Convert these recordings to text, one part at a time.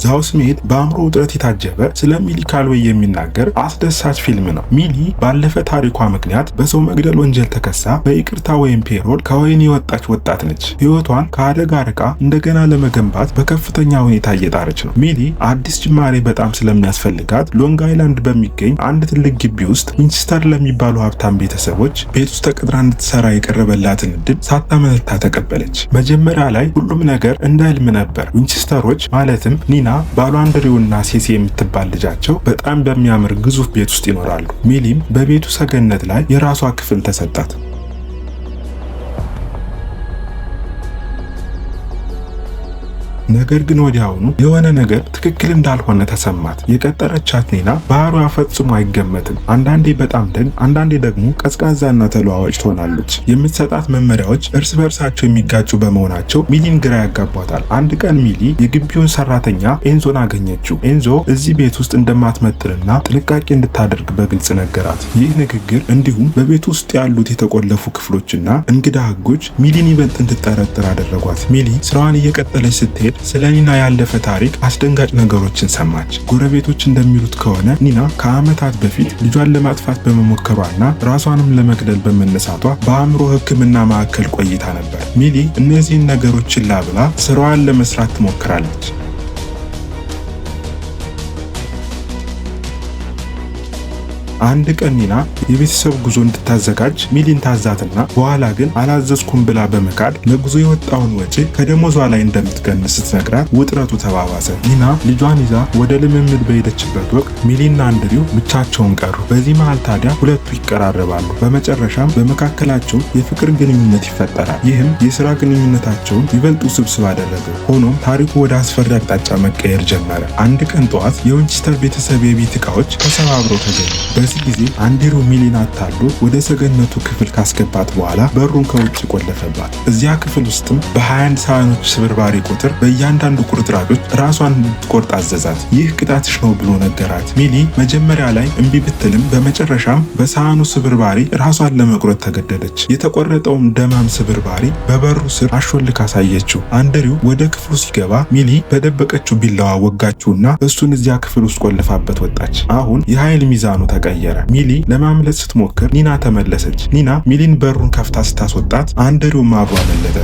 ሃውስሜድ በአእምሮ ውጥረት የታጀበ ስለ ሚሊ ካልዌይ የሚናገር አስደሳች ፊልም ነው። ሚሊ ባለፈ ታሪኳ ምክንያት በሰው መግደል ወንጀል ተከሳ በይቅርታ ወይም ፔሮል ከወህኒ የወጣች ወጣት ነች። ህይወቷን ከአደጋ ርቃ እንደገና ለመገንባት በከፍተኛ ሁኔታ እየጣረች ነው። ሚሊ አዲስ ጅማሬ በጣም ስለሚያስፈልጋት ሎንግ አይላንድ በሚገኝ አንድ ትልቅ ግቢ ውስጥ ዊንችስተር ለሚባሉ ሀብታም ቤተሰቦች ቤት ውስጥ ተቀጥራ እንድትሰራ የቀረበላትን እድል ሳታመነታ ተቀበለች። መጀመሪያ ላይ ሁሉም ነገር እንደ ህልም ነበር። ዊንችስተሮች ማለትም ኒና፣ ባሏ አንድሪውና ሴሲ የምትባል ልጃቸው በጣም በሚያምር ግዙፍ ቤት ውስጥ ይኖራሉ። ሚሊም በቤቱ ሰገነት ላይ የራሷ ክፍል ተሰጣት። ነገር ግን ወዲያውኑ የሆነ ነገር ትክክል እንዳልሆነ ተሰማት። የቀጠረቻት ኒና ባህሪዋ ፈጽሞ አይገመትም። አንዳንዴ በጣም ደግ፣ አንዳንዴ ደግሞ ቀዝቃዛና ተለዋዋጭ ትሆናለች። የምትሰጣት መመሪያዎች እርስ በርሳቸው የሚጋጩ በመሆናቸው ሚሊን ግራ ያጋቧታል። አንድ ቀን ሚሊ የግቢውን ሰራተኛ ኤንዞን አገኘችው። ኤንዞ እዚህ ቤት ውስጥ እንደማትመጥንና ጥንቃቄ እንድታደርግ በግልጽ ነገራት። ይህ ንግግር እንዲሁም በቤት ውስጥ ያሉት የተቆለፉ ክፍሎችና እንግዳ ህጎች ሚሊን ይበልጥ እንድትጠረጥር አደረጓት። ሚሊ ስራዋን እየቀጠለች ስትሄድ ስለ ኒና ያለፈ ታሪክ አስደንጋጭ ነገሮችን ሰማች። ጎረቤቶች እንደሚሉት ከሆነ ኒና ከዓመታት በፊት ልጇን ለማጥፋት በመሞከሯና ራሷንም ለመግደል በመነሳቷ በአእምሮ ሕክምና ማዕከል ቆይታ ነበር። ሚሊ እነዚህን ነገሮች ችላ ብላ ስራዋን ለመስራት ትሞክራለች። አንድ ቀን ኒና የቤተሰብ ጉዞ እንድታዘጋጅ ሚሊን ታዛትና በኋላ ግን አላዘዝኩም ብላ በመካድ ለጉዞ የወጣውን ወጪ ከደሞዟ ላይ እንደምትቀንስ ስትነግራት ውጥረቱ ተባባሰ። ኒና ልጇን ይዛ ወደ ልምምድ በሄደችበት ወቅት ሚሊና አንድሪው ብቻቸውን ቀሩ። በዚህ መሃል ታዲያ ሁለቱ ይቀራረባሉ። በመጨረሻም በመካከላቸው የፍቅር ግንኙነት ይፈጠራል። ይህም የስራ ግንኙነታቸውን ይበልጥ ውስብስብ አደረገው። ሆኖም ታሪኩ ወደ አስፈሪ አቅጣጫ መቀየር ጀመረ። አንድ ቀን ጠዋት የዊንችስተር ቤተሰብ የቤት ዕቃዎች ተሰባብረው ተገኙ። በዚህ ጊዜ አንድሪው ሚሊን አታሎ ወደ ሰገነቱ ክፍል ካስገባት በኋላ በሩን ከውጭ ቆለፈባት። እዚያ ክፍል ውስጥም በ21 ሳህኖች ስብርባሪ ቁጥር በእያንዳንዱ ቁርጥራጮች ራሷን እንድትቆርጥ አዘዛት። ይህ ቅጣትሽ ነው ብሎ ነገራት። ሚሊ መጀመሪያ ላይ እምቢ ብትልም በመጨረሻም በሳህኑ ስብርባሪ ራሷን ለመቁረጥ ተገደደች። የተቆረጠውም ደማም ስብርባሪ በበሩ ስር አሾልካ አሳየችው። አንድሪው ወደ ክፍሉ ሲገባ ሚሊ በደበቀችው ቢላዋ ወጋችውና እሱን እዚያ ክፍል ውስጥ ቆልፋበት ወጣች። አሁን የኃይል ሚዛኑ ተቀየረ። ሚሊ ለማምለጥ ስትሞክር ኒና ተመለሰች። ኒና ሚሊን በሩን ከፍታ ስታስወጣት አንድሪውም አብሮ አመለጠ።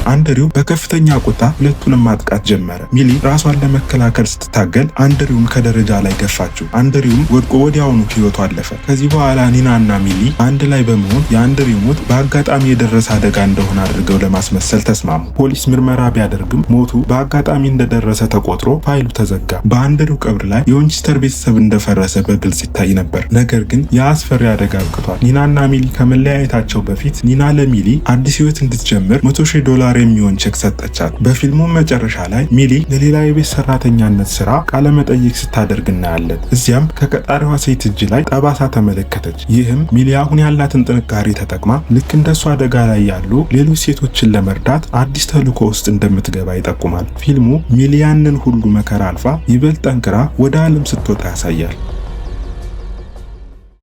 አንድሪው በከፍተኛ ቁጣ ሁለቱንም ማጥቃት ጀመረ። ሚሊ ራሷን ለመከላከል ስትታገል አንድሪውን ከደረጃ ላይ ገፋችው። አንድሪውም ወድቆ ወዲያውኑ ህይወቱ አለፈ። ከዚህ በኋላ ኒና እና ሚሊ አንድ ላይ በመሆን የአንድሪው ሞት በአጋጣሚ የደረሰ አደጋ እንደሆነ አድርገው ለማስመሰል ተስማሙ። ፖሊስ ምርመራ ቢያደርግም ሞቱ በአጋጣሚ እንደደረሰ ተቆጥሮ ፋይሉ ተዘጋ። በአንድሪው ቀብር ላይ የዊንችስተር ቤተሰብ እንደፈረሰ በግልጽ ይታይ ነበር። ነገር ግን የአስፈሪ አደጋ አብቅቷል። ኒናና ሚሊ ከመለያየታቸው በፊት ኒና ለሚሊ አዲስ ህይወት እንድትጀምር $100,000 የሚሆን ቼክ ሰጠቻት። በፊልሙ መጨረሻ ላይ ሚሊ ለሌላ የቤት ሰራተኛነት ስራ ቃለ መጠይቅ ስታደርግ እናያለን። እዚያም ከቀጣሪዋ ሴት እጅ ላይ ጠባሳ ተመለከተች። ይህም ሚሊ አሁን ያላትን ጥንካሬ ተጠቅማ ልክ እንደሷ አደጋ ላይ ያሉ ሌሎች ሴቶችን ለመርዳት አዲስ ተልዕኮ ውስጥ እንደምትገባ ይጠቁማል። ፊልሙ ሚሊ ያንን ሁሉ መከራ አልፋ ይበልጥ ጠንክራ ወደ ዓለም ስትወጣ ያሳያል።